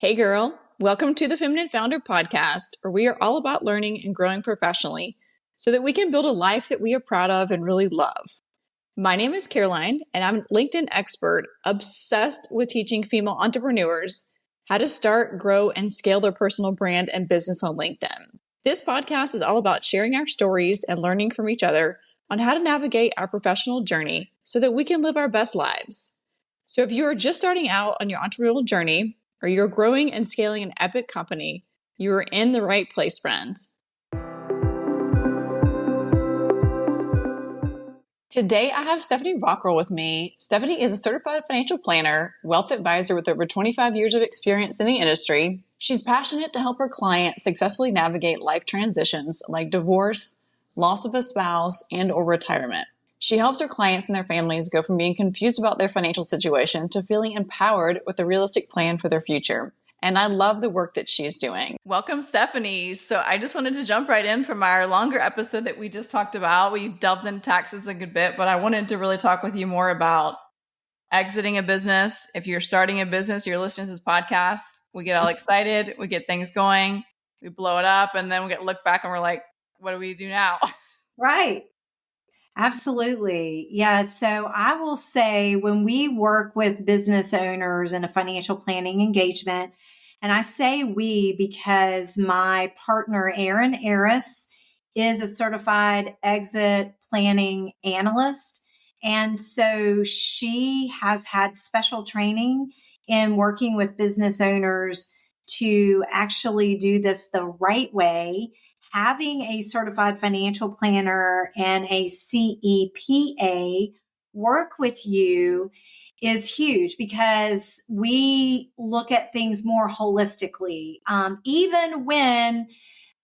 Hey girl, welcome to the Feminine Founder Podcast, where we are all about learning and growing professionally so that we can build a life that we are proud of and really love. My name is Caroline, and I'm a LinkedIn expert obsessed with teaching female entrepreneurs how to start, grow, and scale their personal brand and business on LinkedIn. This podcast is all about sharing our stories and learning from each other on how to navigate our professional journey so that we can live our best lives. So if you are just starting out on your entrepreneurial journey, or you're growing and scaling an epic company, you are in the right place, friends. Today, I have Stephanie Vokral with me. Stephanie is a certified financial planner, wealth advisor with over 25 years of experience in the industry. She's passionate to help her clients successfully navigate life transitions like divorce, loss of a spouse, and or retirement. She helps her clients and their families go from being confused about their financial situation to feeling empowered with a realistic plan for their future. And I love the work that she's doing. Welcome, Stephanie. So I just wanted to jump right in from our longer episode that we just talked about. We delved into taxes a good bit, but I wanted to really talk with you more about exiting a business. If you're starting a business, you're listening to this podcast, we get all excited, we get things going, we blow it up, and then we look back and we're like, what do we do now? Right. Absolutely. Yeah. So I will say when we work with business owners in a financial planning engagement, and I say we because my partner, Erin Eris, is a certified exit planning analyst. And so she has had special training in working with business owners to actually do this the right way. Having a certified financial planner and a CEPA work with you is huge because we look at things more holistically. Even when,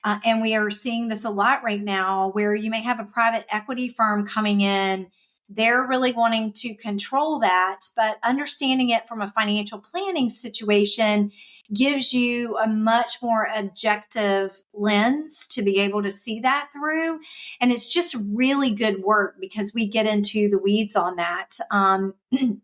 and we are seeing this a lot right now, where you may have a private equity firm coming in, they're really wanting to control that, but understanding it from a financial planning situation gives you a much more objective lens to be able to see that through. And it's just really good work because we get into the weeds on that. And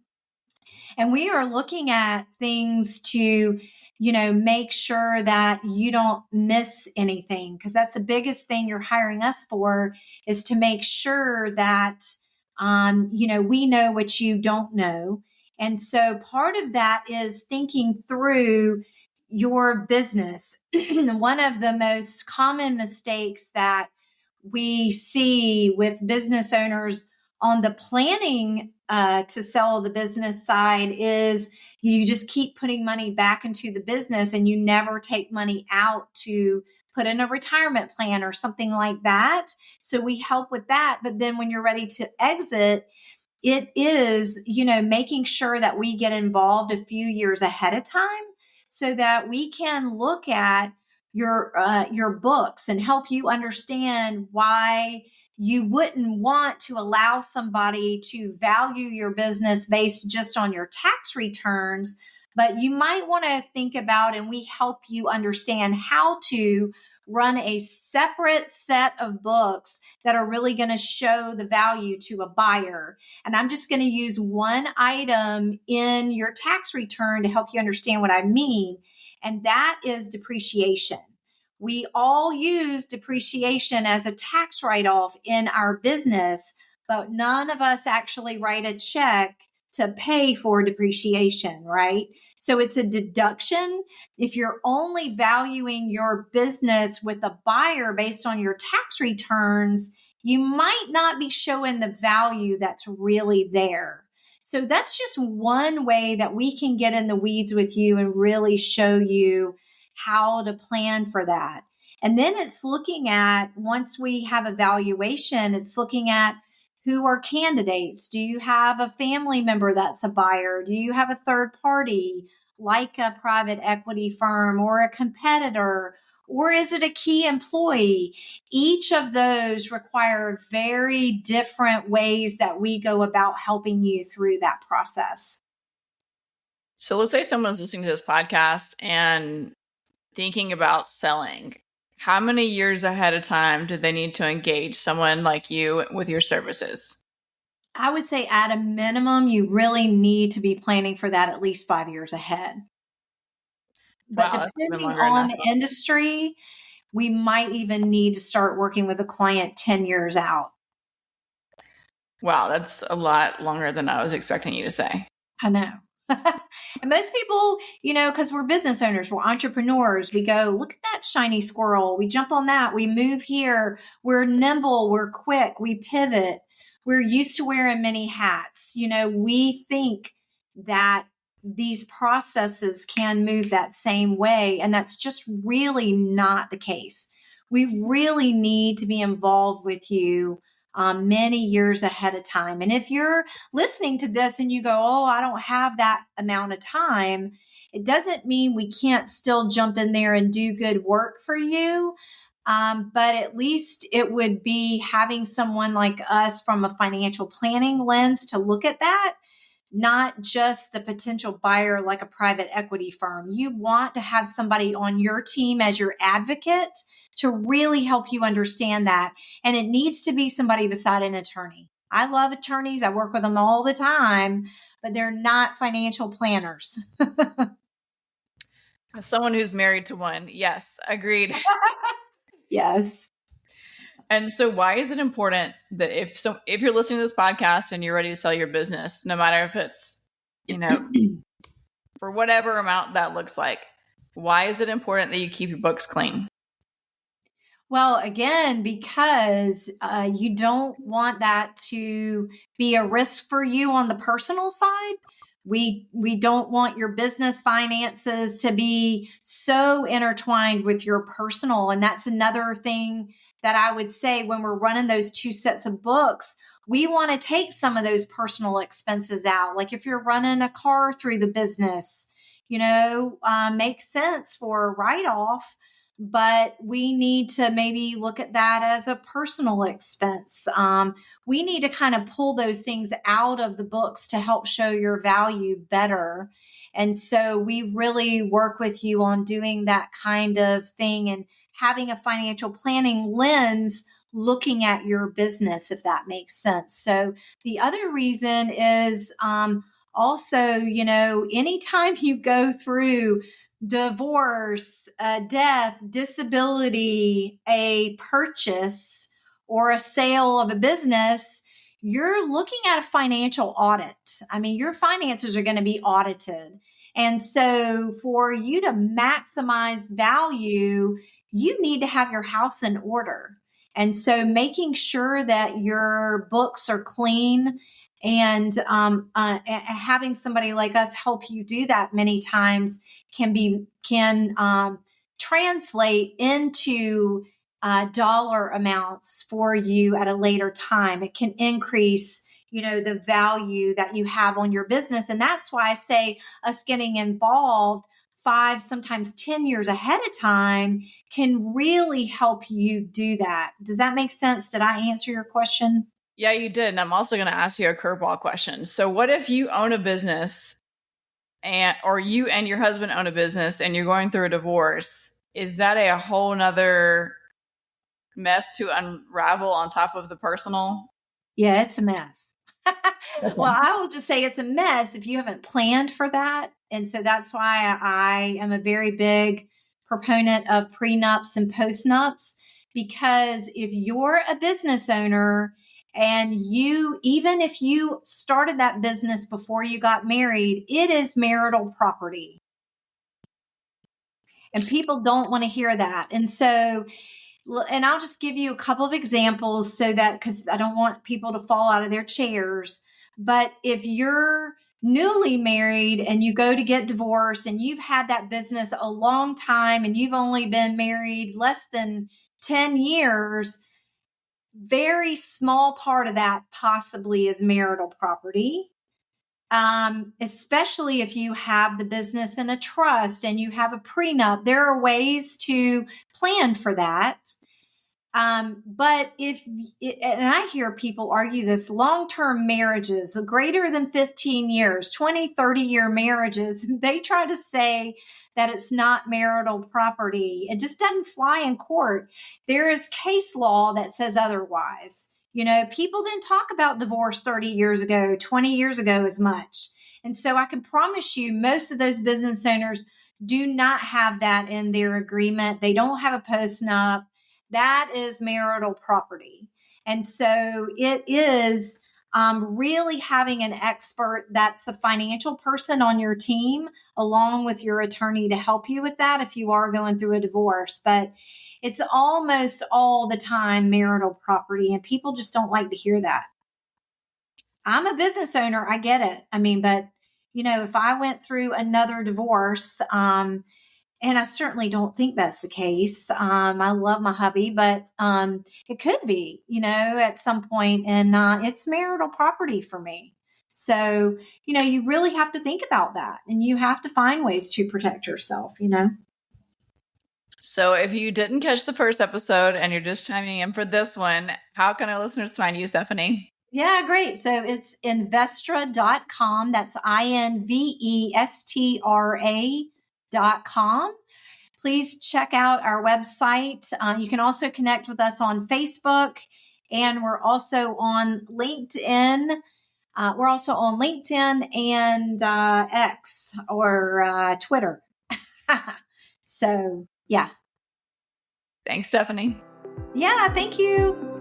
we are looking at things to, make sure that you don't miss anything, because that's the biggest thing you're hiring us for, is to make sure that, we know what you don't know. And so part of that is thinking through your business. One of the most common mistakes that we see with business owners on the planning to sell the business side is you just keep putting money back into the business and you never take money out to put in a retirement plan or something like that. So we help with that. But then when you're ready to exit, it is, making sure that we get involved a few years ahead of time so that we can look at your books and help you understand why you wouldn't want to allow somebody to value your business based just on your tax returns, but you might want to think about, and we help you understand how to run a separate set of books that are really going to show the value to a buyer. And I'm just going to use one item in your tax return to help you understand what I mean. And that is depreciation. We all use depreciation as a tax write-off in our business, but none of us actually write a check to pay for depreciation, right? So it's a deduction. If you're only valuing your business with a buyer based on your tax returns, you might not be showing the value that's really there. So that's just one way that we can get in the weeds with you and really show you how to plan for that. And then it's looking at, once we have a valuation, it's looking at who are candidates. Do you have a family member that's a buyer? Do you have a third party like a private equity firm or a competitor? Or is it a key employee? Each of those require very different ways that we go about helping you through that process. So let's say someone's listening to this podcast and thinking about selling. How many years ahead of time do they need to engage someone like you with your services? I would say at a minimum, you really need to be planning for that at least 5 years ahead. But Wow, that's even depending longer than on that. the industry, we might even need to start working with a client 10 years out. Wow, that's a lot longer than I was expecting you to say. I know. And most people, because we're business owners, we're entrepreneurs, we go, look at that shiny squirrel. We jump on that. We move here. We're nimble. We're quick. We pivot. We're used to wearing many hats. We think that these processes can move that same way. And that's just really not the case. We really need to be involved with you many years ahead of time. And if you're listening to this and you go, oh, I don't have that amount of time, it doesn't mean we can't still jump in there and do good work for you. But at least it would be having someone like us from a financial planning lens to look at that, not just a potential buyer like a private equity firm. You want to have somebody on your team as your advocate to really help you understand that. And it needs to be somebody beside an attorney. I love attorneys. I work with them all the time, but they're not financial planners. As someone who's married to one, yes, agreed. Yes. And so why is it important that if you're listening to this podcast and you're ready to sell your business, no matter if it's, for whatever amount that looks like, why is it important that you keep your books clean? Well, again, because you don't want that to be a risk for you on the personal side. We don't want your business finances to be so intertwined with your personal. And that's another thing that I would say when we're running those two sets of books, we want to take some of those personal expenses out. Like if you're running a car through the business, makes sense for a write-off. But we need to maybe look at that as a personal expense. We need to kind of pull those things out of the books to help show your value better. And so we really work with you on doing that kind of thing and having a financial planning lens looking at your business, if that makes sense. So the other reason is also, anytime you go through divorce, death, disability, a purchase, or a sale of a business, you're looking at a financial audit. I mean, your finances are going to be audited. And so for you to maximize value, you need to have your house in order. And so making sure that your books are clean and having somebody like us help you do that many times can translate into dollar amounts for you at a later time. It can increase, the value that you have on your business. And that's why I say us getting involved 5, sometimes 10 years ahead of time can really help you do that. Does that make sense? Did I answer your question? Yeah, you did. And I'm also going to ask you a curveball question. So what if you own a business or you and your husband own a business and you're going through a divorce? Is that a whole nother mess to unravel on top of the personal? Yeah, it's a mess. Okay. Well, I will just say it's a mess if you haven't planned for that. And so that's why I am a very big proponent of prenups and postnups, because if you're a business owner and even if you started that business before you got married, it is marital property. And people don't want to hear that. And so, and I'll just give you a couple of examples so that, because I don't want people to fall out of their chairs. But if you're newly married and you go to get divorced and you've had that business a long time and you've only been married less than 10 years, very small part of that possibly is marital property. Especially if you have the business in a trust and you have a prenup, there are ways to plan for that. But and I hear people argue this, long-term marriages, greater than 15 years, 20, 30-year marriages, they try to say that it's not marital property. It just doesn't fly in court. There is case law that says otherwise. People didn't talk about divorce 30 years ago, 20 years ago as much. And so I can promise you most of those business owners do not have that in their agreement. They don't have a postnup. That is marital property. And so it is really having an expert that's a financial person on your team, along with your attorney, to help you with that if you are going through a divorce. But it's almost all the time marital property, and people just don't like to hear that. I'm a business owner. I get it. I mean, but if I went through another divorce, and I certainly don't think that's the case. I love my hubby, but it could be, at some point, and it's marital property for me. So, you really have to think about that, and you have to find ways to protect yourself, So if you didn't catch the first episode and you're just chiming in for this one, how can our listeners find you, Stephanie? Yeah, great. So it's investra.com. That's investra.com. Please check out our website. You can also connect with us on Facebook, and we're also on LinkedIn. And X, or Twitter. So, yeah. Thanks, Stephanie. Yeah, thank you.